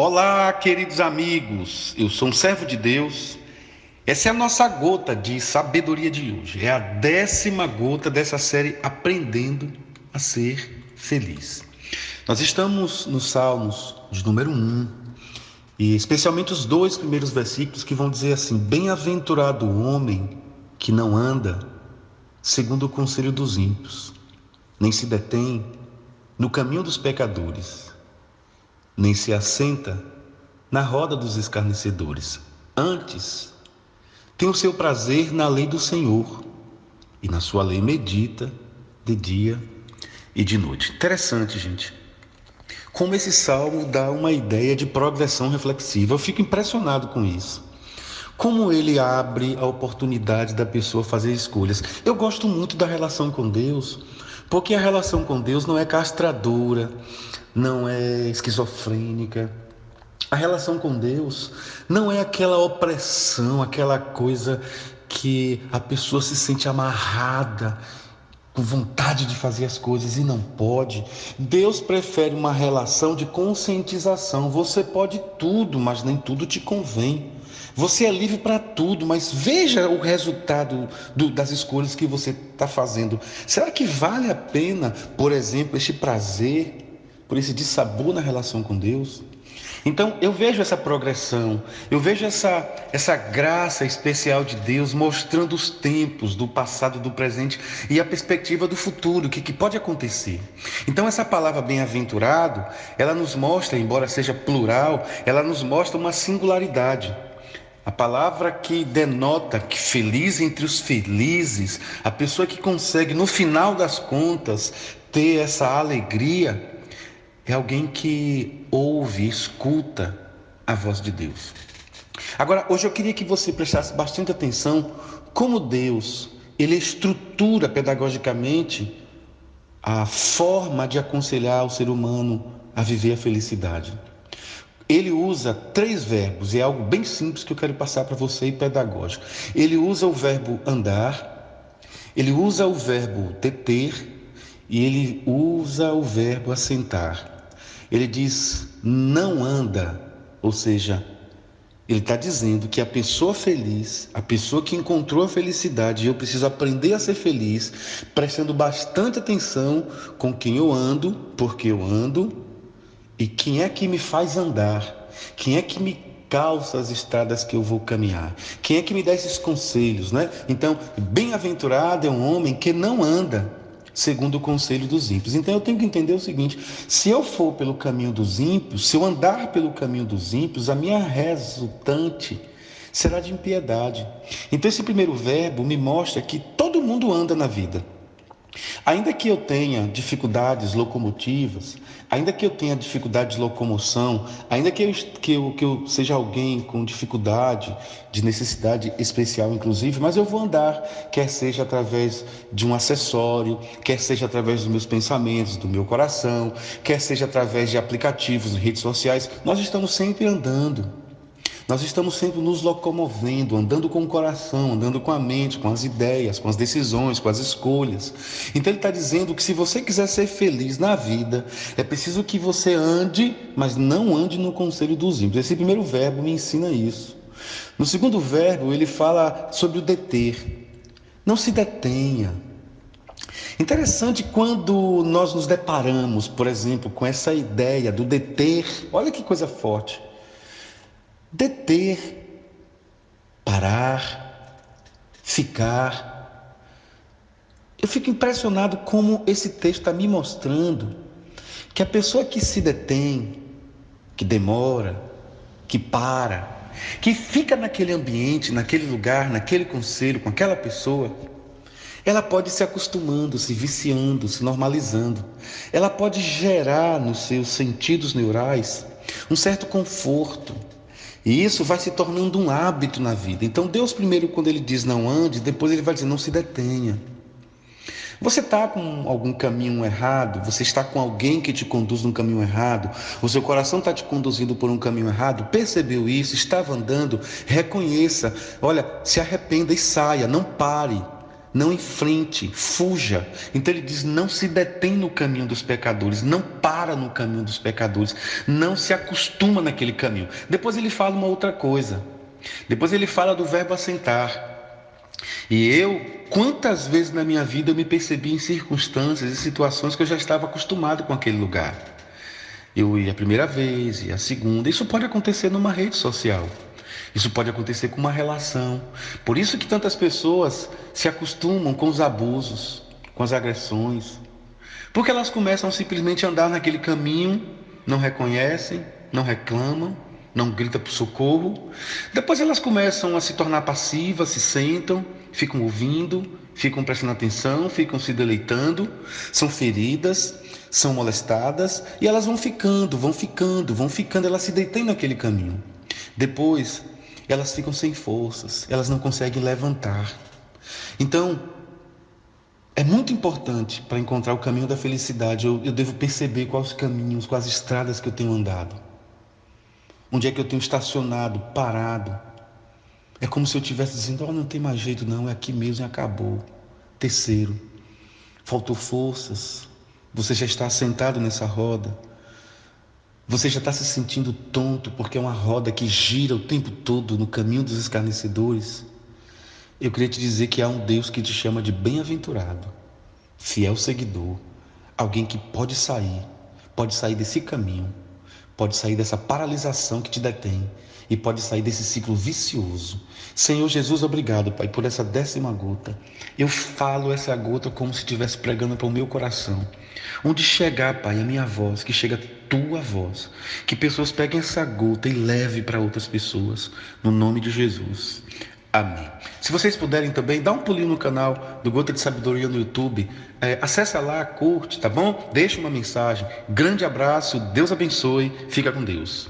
Olá, queridos amigos. Eu sou um servo de Deus. Essa é a nossa gota de sabedoria de hoje. É a 10ª gota dessa série Aprendendo a Ser Feliz. Nós estamos nos Salmos de número 1, e especialmente os 2 primeiros versículos que vão dizer assim: Bem-aventurado o homem que não anda segundo o conselho dos ímpios, nem se detém no caminho dos pecadores, nem se assenta na roda dos escarnecedores. Antes, tem o seu prazer na lei do Senhor, e na sua lei medita de dia e de noite. Interessante, gente, como esse salmo dá uma ideia de progressão reflexiva. Eu fico impressionado com isso. Como ele abre a oportunidade da pessoa fazer escolhas. Eu gosto muito da relação com Deus, porque a relação com Deus não é castradora, não é esquizofrênica. A relação com Deus não é aquela opressão, aquela coisa que a pessoa se sente amarrada, com vontade de fazer as coisas e não pode. Deus prefere uma relação de conscientização. Você pode tudo, mas nem tudo te convém. Você é livre para tudo, mas veja o resultado das escolhas que você está fazendo. Será que vale a pena, por exemplo, este prazer, por esse dissabor na relação com Deus? Então eu vejo essa progressão, eu vejo essa graça especial de Deus mostrando os tempos do passado, do presente e a perspectiva do futuro, o que pode acontecer. Então essa palavra bem-aventurado, ela nos mostra, embora seja plural, ela nos mostra uma singularidade. A palavra que denota que feliz entre os felizes, a pessoa que consegue no final das contas ter essa alegria, é alguém que ouve, escuta a voz de Deus. Agora, hoje eu queria que você prestasse bastante atenção como Deus, ele estrutura pedagogicamente a forma de aconselhar o ser humano a viver a felicidade. Ele usa 3 verbos, e é algo bem simples que eu quero passar para você e pedagógico. Ele usa o verbo andar, ele usa o verbo deter e ele usa o verbo assentar. Ele diz não anda, ou seja, ele está dizendo que a pessoa feliz, a pessoa que encontrou a felicidade, eu preciso aprender a ser feliz, prestando bastante atenção com quem eu ando, porque eu ando, e quem é que me faz andar, quem é que me calça as estradas que eu vou caminhar, quem é que me dá esses conselhos, né? Então, bem-aventurado é um homem que não anda segundo o conselho dos ímpios. Então eu tenho que entender o seguinte: se eu for pelo caminho dos ímpios, se eu andar pelo caminho dos ímpios, a minha resultante será de impiedade. Então esse primeiro verbo me mostra que todo mundo anda na vida. Ainda que eu tenha dificuldades locomotivas, ainda que eu tenha dificuldade de locomoção, ainda que eu seja alguém com dificuldade, de necessidade especial inclusive, mas eu vou andar, quer seja através de um acessório, quer seja através dos meus pensamentos, do meu coração, quer seja através de aplicativos, redes sociais, nós estamos sempre andando. Nós estamos sempre nos locomovendo, andando com o coração, andando com a mente, com as ideias, com as decisões, com as escolhas. Então ele está dizendo que se você quiser ser feliz na vida, é preciso que você ande, mas não ande no conselho dos ímpios. Esse primeiro verbo me ensina isso. No segundo verbo, ele fala sobre o deter. Não se detenha. Interessante quando nós nos deparamos, por exemplo, com essa ideia do deter. Olha que coisa forte. Deter, parar, ficar. Eu fico impressionado como esse texto está me mostrando que a pessoa que se detém, que demora, que para, que fica naquele ambiente, naquele lugar, naquele conselho, com aquela pessoa, ela pode se acostumando, se viciando, se normalizando. Ela pode gerar nos seus sentidos neurais um certo conforto. E isso vai se tornando um hábito na vida. Então Deus primeiro, quando ele diz não ande, depois ele vai dizer não se detenha. Você está com algum caminho errado? Você está com alguém que te conduz num caminho errado? O seu coração está te conduzindo por um caminho errado? Percebeu isso? Estava andando? Reconheça. Olha, se arrependa e saia. Não pare. não enfrente, fuja. Então ele diz: não se detém no caminho dos pecadores, não para no caminho dos pecadores, não se acostuma naquele caminho. Depois ele fala uma outra coisa. Depois ele fala do verbo assentar. E quantas vezes na minha vida eu me percebi em circunstâncias e situações que eu já estava acostumado com aquele lugar. Eu ia a primeira vez, ia a segunda. Isso pode acontecer numa rede social. Isso pode acontecer com uma relação. Por isso que tantas pessoas se acostumam com os abusos, com as agressões. Porque elas começam simplesmente a andar naquele caminho, não reconhecem, não reclamam, não gritam por socorro. Depois elas começam a se tornar passivas, se sentam, ficam ouvindo, ficam prestando atenção, ficam se deleitando, são feridas, são molestadas e elas vão ficando, elas se detêm naquele caminho. Depois elas ficam sem forças, elas não conseguem levantar. Então, é muito importante para encontrar o caminho da felicidade. Eu devo perceber quais caminhos, quais estradas que eu tenho andado. Onde é que eu tenho estacionado, parado. É como se eu estivesse dizendo: oh, não tem mais jeito não, é aqui mesmo e acabou. Terceiro, faltou forças. Você já está sentado nessa roda. Você já está se sentindo tonto porque é uma roda que gira o tempo todo no caminho dos escarnecedores. Eu queria te dizer que há um Deus que te chama de bem-aventurado, fiel seguidor, alguém que pode sair desse caminho, pode sair dessa paralisação que te detém e pode sair desse ciclo vicioso. Senhor Jesus, obrigado, Pai, por essa 10ª gota. Eu falo essa gota como se estivesse pregando para o meu coração. Onde chegar, Pai, a minha voz, que chega a tua voz, que pessoas peguem essa gota e levem para outras pessoas, no nome de Jesus. Amém. Se vocês puderem também, dá um pulinho no canal do Gota de Sabedoria no YouTube. Acessa lá, curte, tá bom? Deixa uma mensagem. Grande abraço, Deus abençoe. Fica com Deus.